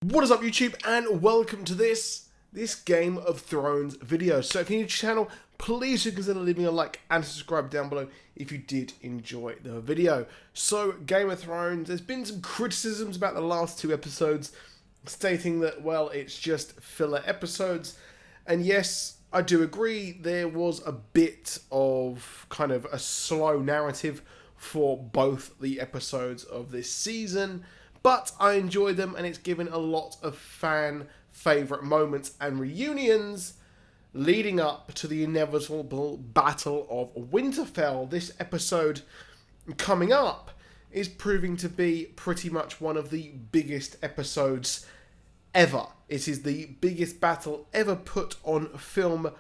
What is up, YouTube, and welcome to this Game of Thrones video. So if you're new to the channel, please do consider leaving a like and subscribe down below if you did enjoy the video. So Game of Thrones, there's been some criticisms about the last two episodes, stating that, well, it's just filler episodes. And yes, I do agree, there was a bit of kind of a slow narrative for both the episodes of this season. But I enjoyed them, and it's given a lot of fan favourite moments and reunions leading up to the inevitable Battle of Winterfell. This episode coming up is proving to be pretty much one of the biggest episodes ever. It is the biggest battle ever put on film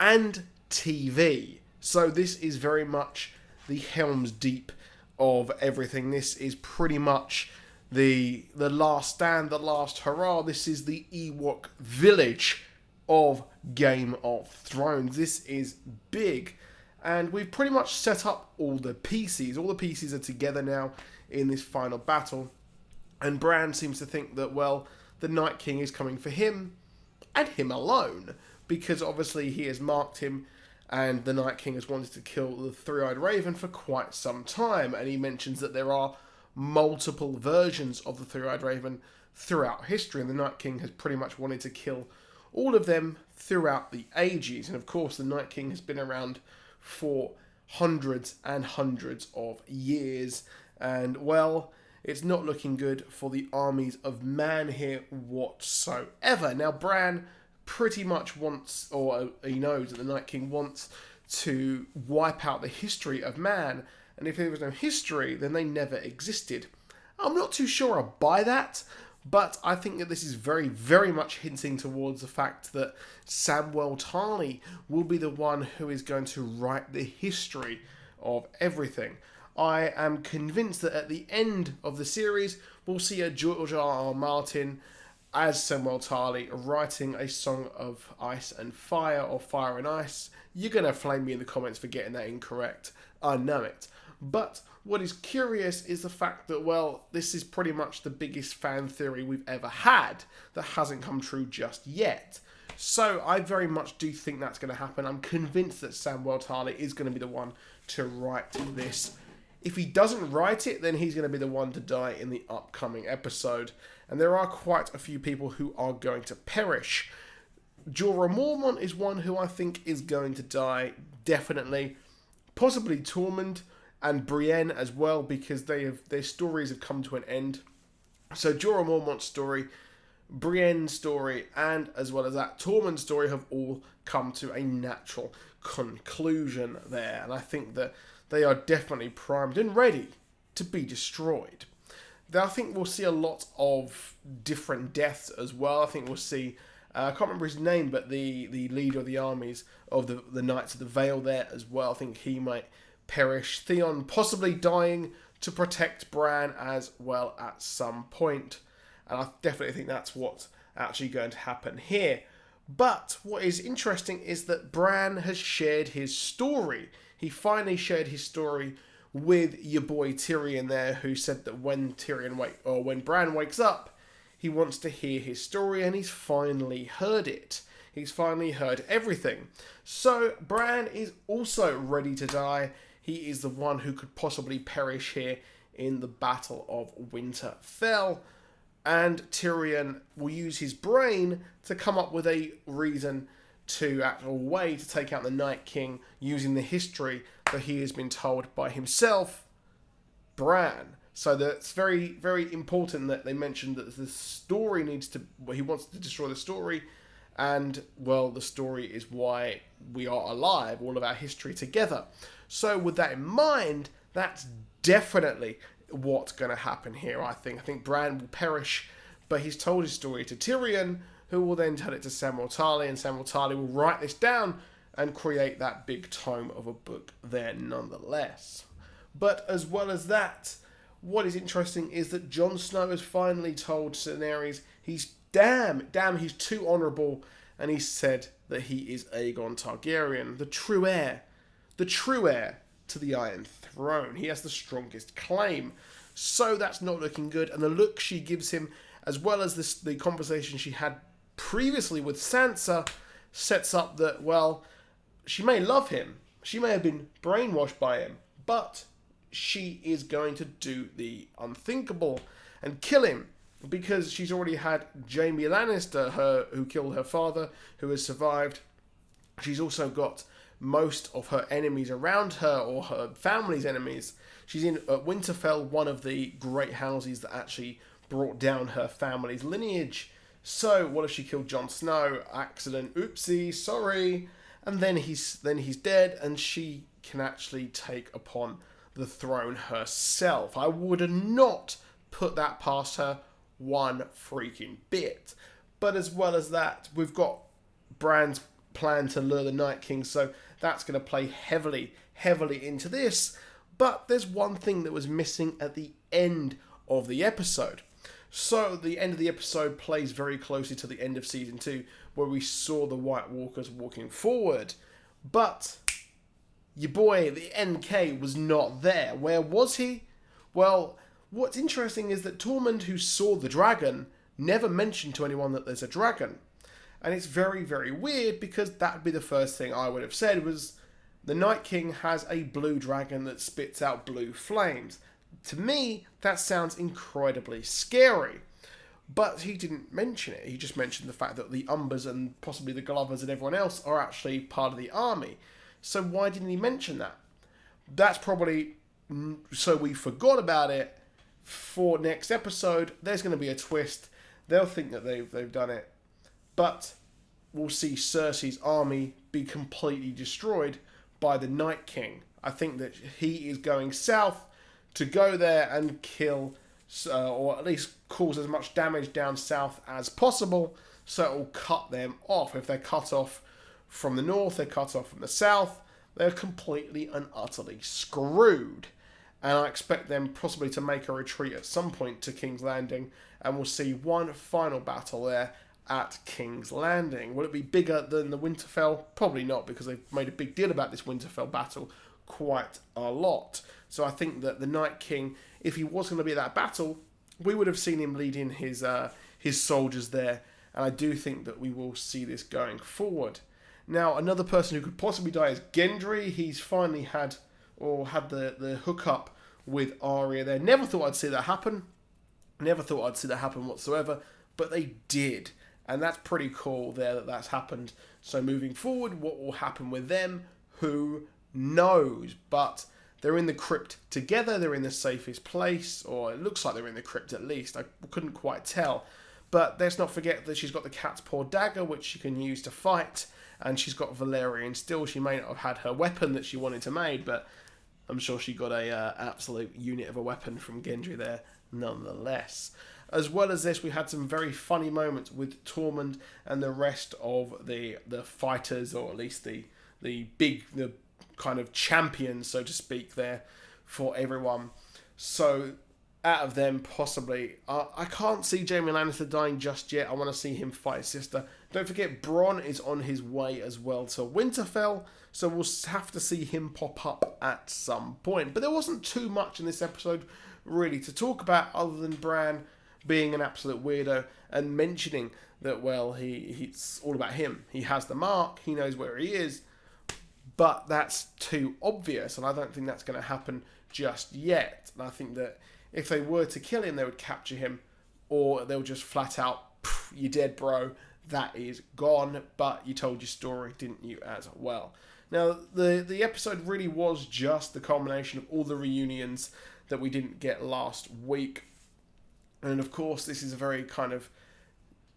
and TV. So this is very much the Helm's Deep of everything. This is pretty much the last stand, the last hurrah. This is the Ewok village of Game of Thrones. This is big. And we've pretty much set up all the pieces. All the pieces are together now in this final battle. And Bran seems to think that, well, the Night King is coming for him and him alone. Because obviously he has marked him, and the Night King has wanted to kill the Three-Eyed Raven for quite some time. And he mentions that there are multiple versions of the Three-Eyed Raven throughout history, and the Night King has pretty much wanted to kill all of them throughout the ages. And of course, the Night King has been around for hundreds and hundreds of years, and well, it's not looking good for the armies of man here whatsoever. Now, Bran pretty much wants, or he knows that the Night King wants to wipe out the history of man. And if there was no history, then they never existed. I'm not too sure I buy that, but I think that this is very, very much hinting towards the fact that Samwell Tarly will be the one who is going to write the history of everything. I am convinced that at the end of the series, we'll see a George R.R. Martin as Samwell Tarly writing a Song of Ice and Fire, or Fire and Ice. You're going to flame me in the comments for getting that incorrect. I know it. But what is curious is the fact that, well, this is pretty much the biggest fan theory we've ever had that hasn't come true just yet. So I very much do think that's going to happen. I'm convinced that Samwell Tarly is going to be the one to write this. If he doesn't write it, then he's going to be the one to die in the upcoming episode. And there are quite a few people who are going to perish. Jorah Mormont is one who I think is going to die, definitely. Possibly Tormund and Brienne as well, because their stories have come to an end. So Jorah Mormont's story, Brienne's story, and as well as that, Tormund's story have all come to a natural conclusion there. And I think that they are definitely primed and ready to be destroyed. I think we'll see a lot of different deaths as well. I think we'll see, I can't remember his name, but the leader of the armies of the Knights of the Vale there as well. I think he might perish. Theon possibly dying to protect Bran as well at some point. And I definitely think that's what's actually going to happen here. But what is interesting is that Bran has shared his story. He finally shared his story with your boy Tyrion there, who said that when Bran wakes up, he wants to hear his story, and he's finally heard it. He's finally heard everything. So Bran is also ready to die. He is the one who could possibly perish here in the Battle of Winterfell. And Tyrion will use his brain to come up with a reason a way to take out the Night King using the history that he has been told by himself, Bran. So that's very, very important that they mentioned that the story he wants to destroy the story. And, well, the story is why we are alive, all of our history together. So with that in mind, that's definitely what's going to happen here, I think. I think Bran will perish, but he's told his story to Tyrion, who will then tell it to Samwell Tarly, and Samwell Tarly will write this down and create that big tome of a book there nonetheless. But as well as that, what is interesting is that Jon Snow has finally told Daenerys he's too honourable, and he said that he is Aegon Targaryen, the true heir to the Iron Throne. He has the strongest claim. So that's not looking good, and the look she gives him as well as the conversation she had previously with Sansa, sets up that, well, she may love him, she may have been brainwashed by him, but she is going to do the unthinkable and kill him, because she's already had Jaime Lannister, who killed her father, who has survived. She's also got most of her enemies around her, or her family's enemies. She's in Winterfell, one of the great houses that actually brought down her family's lineage. So what if she killed Jon Snow? Accident, oopsie, sorry. And then he's dead, and she can actually take upon the throne herself. I would not put that past her one freaking bit. But as well as that, we've got Bran's plan to lure the Night King, so that's going to play heavily into this. But there's one thing that was missing at the end of the episode. So the end of the episode plays very closely to the end of season 2, where we saw the White Walkers walking forward. But your boy, the NK, was not there. Where was he? Well, what's interesting is that Tormund, who saw the dragon, never mentioned to anyone that there's a dragon. And it's very, very weird, because that would be the first thing I would have said was, the Night King has a blue dragon that spits out blue flames. To me, that sounds incredibly scary. But he didn't mention it. He just mentioned the fact that the Umbers and possibly the Glovers and everyone else are actually part of the army. So why didn't he mention that? That's probably so we forgot about it. For next episode, there's going to be a twist. They'll think that they've done it. But we'll see Cersei's army be completely destroyed by the Night King. I think that he is going south to go there and kill, or at least cause as much damage down south as possible, so it will cut them off. If they're cut off from the north, they're cut off from the south, they're completely and utterly screwed. And I expect them possibly to make a retreat at some point to King's Landing, and we'll see one final battle there at King's Landing. Will it be bigger than the Winterfell? Probably not, because they've made a big deal about this Winterfell battle quite a lot. So I think that the Night King, if he was going to be at that battle, we would have seen him leading his soldiers there, and I do think that we will see this going forward. Now, another person who could possibly die is Gendry. He's finally had the hookup with Arya there. Never thought I'd see that happen. Never thought I'd see that happen whatsoever, but they did. And that's pretty cool there that that's happened. So moving forward, what will happen with them? Who knows? But they're in the crypt together. They're in the safest place, or it looks like they're in the crypt at least. I couldn't quite tell. But let's not forget that she's got the cat's paw dagger, which she can use to fight. And she's got Valyrian steel. She may not have had her weapon that she wanted to make, but I'm sure she got a absolute unit of a weapon from Gendry there nonetheless. As well as this, we had some very funny moments with Tormund and the rest of the fighters, or at least the kind of champions, so to speak, there for everyone. So out of them, possibly, I can't see Jaime Lannister dying just yet. I want to see him fight his sister. Don't forget, Bran is on his way as well to Winterfell, so we'll have to see him pop up at some point. But there wasn't too much in this episode really to talk about, other than Bran being an absolute weirdo and mentioning that, well, it's all about him. He has the mark, he knows where he is, but that's too obvious, and I don't think that's going to happen just yet. And I think that if they were to kill him, they would capture him, or they'll just flat out, you're dead, bro, that is gone, but you told your story, didn't you, as well. Now, the episode really was just the culmination of all the reunions that we didn't get last week. And of course, this is a very kind of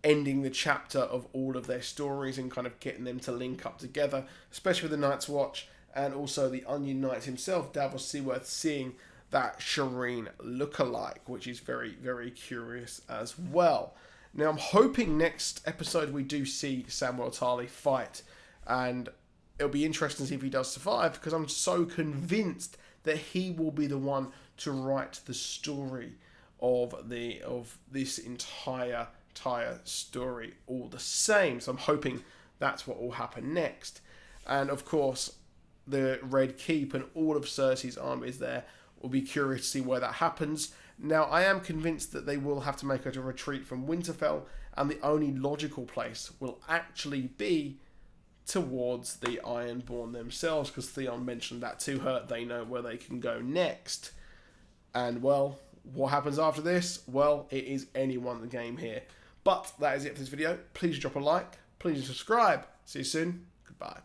ending the chapter of all of their stories and kind of getting them to link up together, especially with the Night's Watch and also the Onion Knight himself, Davos Seaworth, seeing that Shireen lookalike, which is very, very curious as well. Now, I'm hoping next episode we do see Samwell Tarly fight, and it'll be interesting to see if he does survive, because I'm so convinced that he will be the one to write the story of this entire story all the same. So I'm hoping that's what will happen next. And of course, the Red Keep and all of Cersei's armies there, will be curious to see where that happens. Now, I am convinced that they will have to make a retreat from Winterfell, and the only logical place will actually be towards the Ironborn themselves, because Theon mentioned that to her. They know where they can go next. And, well, what happens after this? Well, it is anyone the game here. But that is it for this video. Please drop a like. Please subscribe. See you soon. Goodbye.